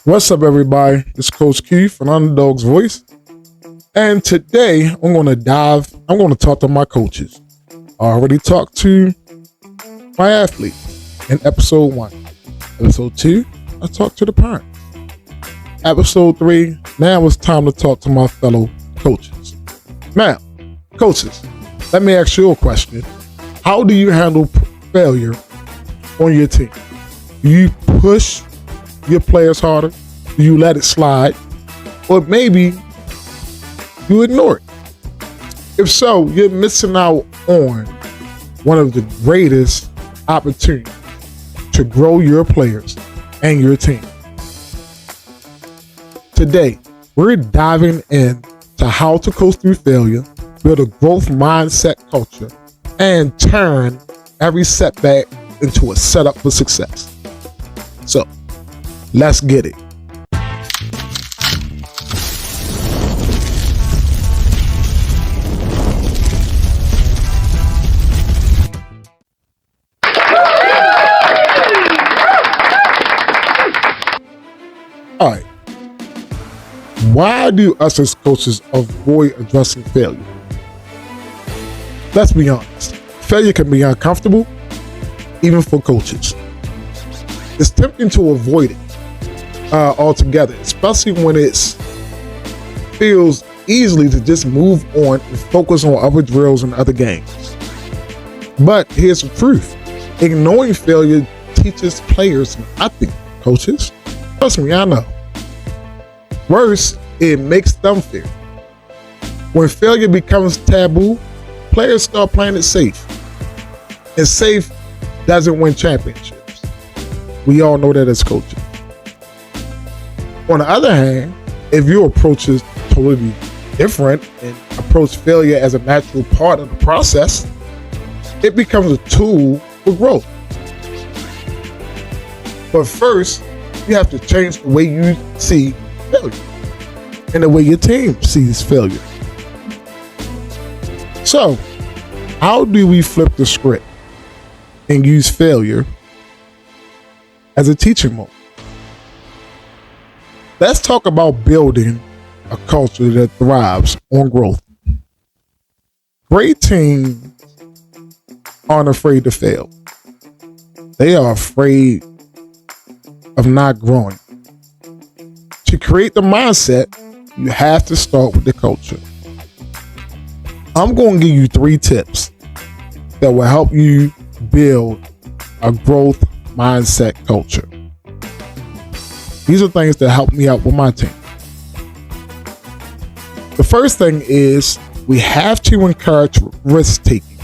What's up, everybody? It's Coach Keith from Underdawgs Voice. And today I'm going to talk to my coaches. I already talked to my athletes in episode 1. Episode 2, I talked to the parents. Episode 3, now it's time to talk to my fellow coaches. Now, coaches, let me ask you a question. How do you handle failure on your team? Do you push your players harder? Do you let it slide? Or maybe you ignore it? If so, you're missing out on one of the greatest opportunities to grow your players and your team. Today, we're diving into how to coach through failure, build a growth mindset culture, and turn every setback into a setup for success. So, let's get it. All right. Why do us as coaches avoid addressing failure? Let's be honest. Failure can be uncomfortable, even for coaches. It's tempting to avoid it altogether, especially when it feels easily to just move on and focus on other drills and other games. But here's the truth. Ignoring failure teaches players nothing, coaches. Trust me, I know. Worse, it makes them fear. When failure becomes taboo, players start playing it safe. And safe doesn't win championships. We all know that as coaches. On the other hand, if your approach is totally different and approach failure as a natural part of the process, it becomes a tool for growth. But first, you have to change the way you see failure and the way your team sees failure. So, how do we flip the script and use failure as a teaching moment? Let's talk about building a culture that thrives on growth. Great teams aren't afraid to fail. They are afraid of not growing. To create the mindset, you have to start with the culture. I'm going to give you 3 tips that will help you build a growth mindset culture. These are things that help me out with my team. The first thing is we have to encourage risk-taking.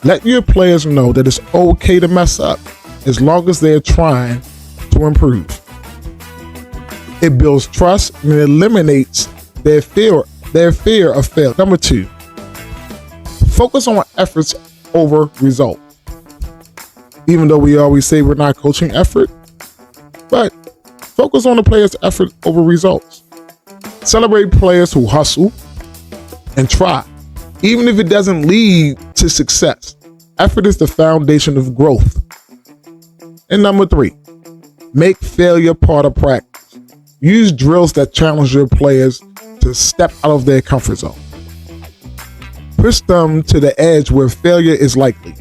Let your players know that it's okay to mess up as long as they're trying to improve. It builds trust and it eliminates their fear of failure. Number 2, focus on efforts over results. Even though we always say we're not coaching effort, but focus on the players' effort over results. Celebrate players who hustle and try, even if it doesn't lead to success. Effort is the foundation of growth. And number 3, make failure part of practice. Use drills that challenge your players to step out of their comfort zone. Push them to the edge where failure is likely.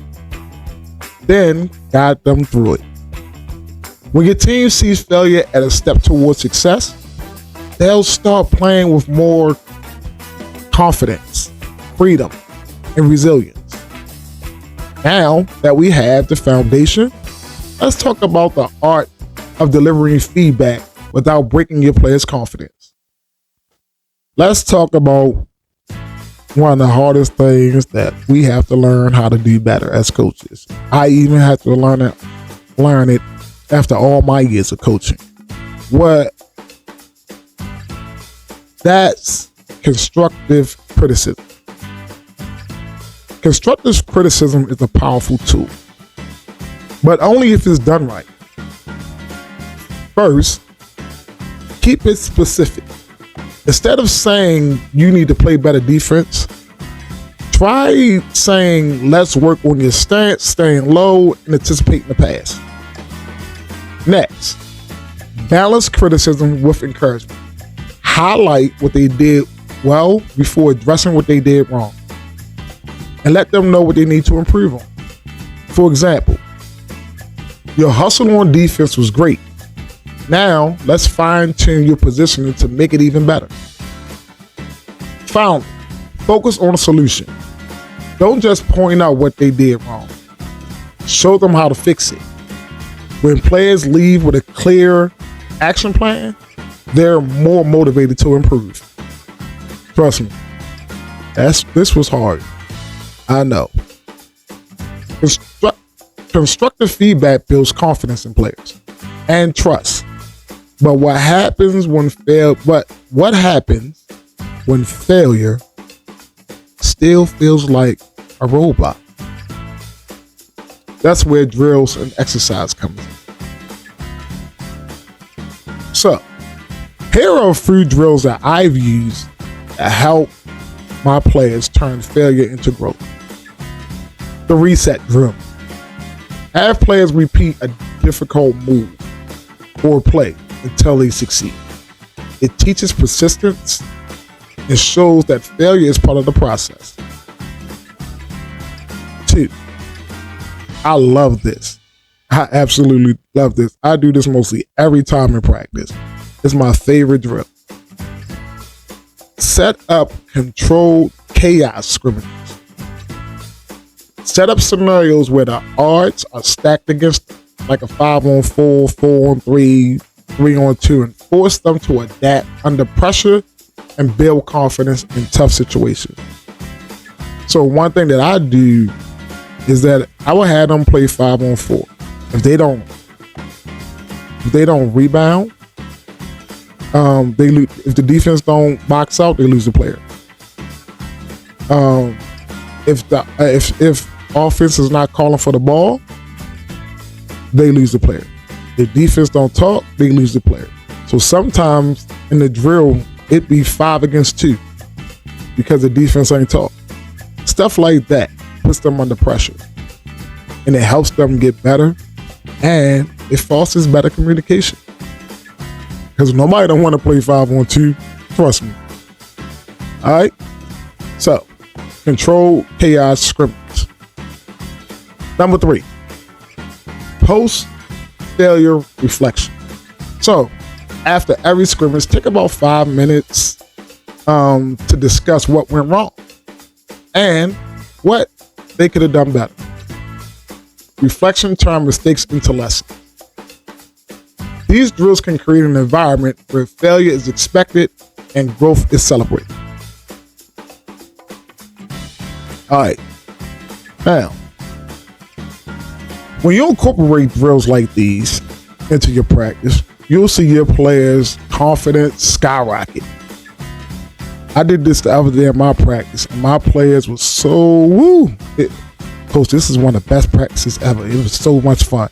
Then guide them through it. When your team sees failure as a step towards success, they'll start playing with more confidence, freedom, and resilience. Now that we have the foundation, let's talk about the art of delivering feedback without breaking your players' confidence. Let's talk about one of the hardest things that we have to learn how to do better as coaches. I even had to learn it after all my years of coaching. That's constructive criticism. Constructive criticism is a powerful tool, but only if it's done right. First, keep it specific. Instead of saying you need to play better defense, try saying let's work on your stance, staying low, and anticipating the pass. Next, Balance criticism with encouragement. Highlight what they did well before addressing what they did wrong, and let them know what they need to improve on. For example, your hustle on defense was great. Now, let's fine-tune your positioning to make it even better. Finally, focus on a solution. Don't just point out what they did wrong. Show them how to fix it. When players leave with a clear action plan, they're more motivated to improve. Trust me, this was hard. I know. Constructive feedback builds confidence in players and trust. But what happens when failure still feels like a robot? That's where drills and exercise come in. So, here are a few drills that I've used to help my players turn failure into growth. The reset drill. Have players repeat a difficult move or play until they succeed. It teaches persistence and shows that failure is part of the process. 2, I love this. I absolutely love this. I do this mostly every time in practice. It's my favorite drill. Set up controlled chaos scrimmages. Set up scenarios where the odds are stacked against like a 5-on-4, 4-on-3, 3-on-2, and force them to adapt under pressure and build confidence in tough situations. So one thing that I do is that I will have them play 5-on-4. If they don't rebound, they lose. If the defense don't box out, they lose the player. If offense is not calling for the ball, they lose the player. If defense don't talk, they lose the player. So sometimes in the drill, it be 5 against 2 because the defense ain't talk. Stuff like that puts them under pressure, and it helps them get better, and it fosters better communication. Because nobody don't want to play 5-on-2. Trust me. All right. So, control chaos scrimmage. Number 3, post-failure reflection. So, after every scrimmage, take about 5 minutes to discuss what went wrong and what they could have done better. Reflection turns mistakes into lessons. These drills can create an environment where failure is expected and growth is celebrated. All right. Now, when you incorporate drills like these into your practice, you'll see your players' confidence skyrocket. I did this the other day in my practice, and my players were so woo. Coach, this is one of the best practices ever. It was so much fun.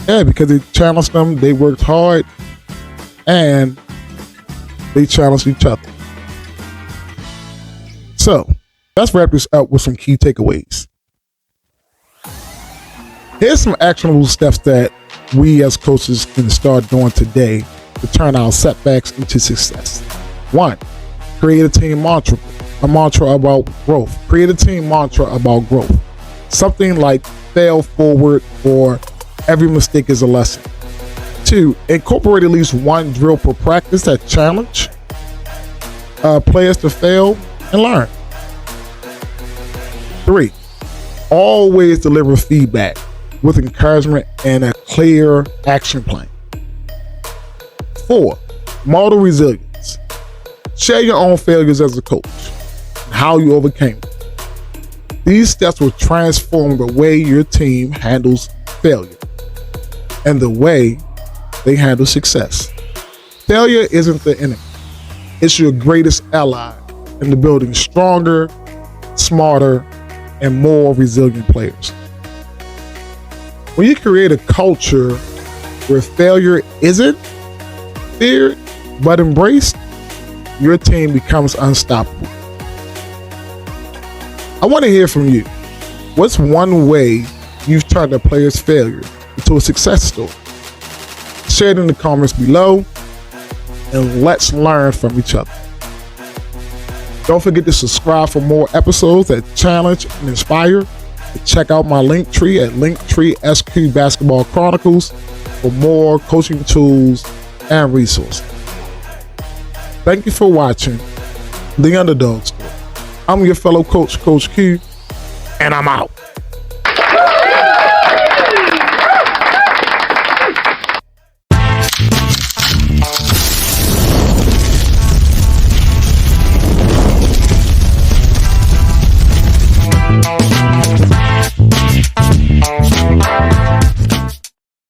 Yeah, because it challenged them, they worked hard, and they challenged each other. So, let's wrap this up with some key takeaways. Here's some actionable steps that we as coaches can start doing today to turn our setbacks into success. 1, create a team mantra about growth. Create a team mantra about growth. Something like fail forward or every mistake is a lesson. 2, incorporate at least one drill per practice that challenge players to fail and learn. 3, always deliver feedback with encouragement and a clear action plan. 4, model resilience. Share your own failures as a coach and how you overcame them. These steps will transform the way your team handles failure and the way they handle success. Failure isn't the enemy. It's your greatest ally in the building stronger, smarter, and more resilient players. When you create a culture where failure isn't feared but embraced, your team becomes unstoppable. I want to hear from you. What's one way you've turned a player's failure into a success story? Share it in the comments below, and let's learn from each other. Don't forget to subscribe for more episodes that challenge and inspire. Check out my link tree at Linktree SQ Basketball Chronicles for more coaching tools and resources. Thank you for watching The Underdawgs Voice. I'm your fellow coach, Coach Q, and I'm out.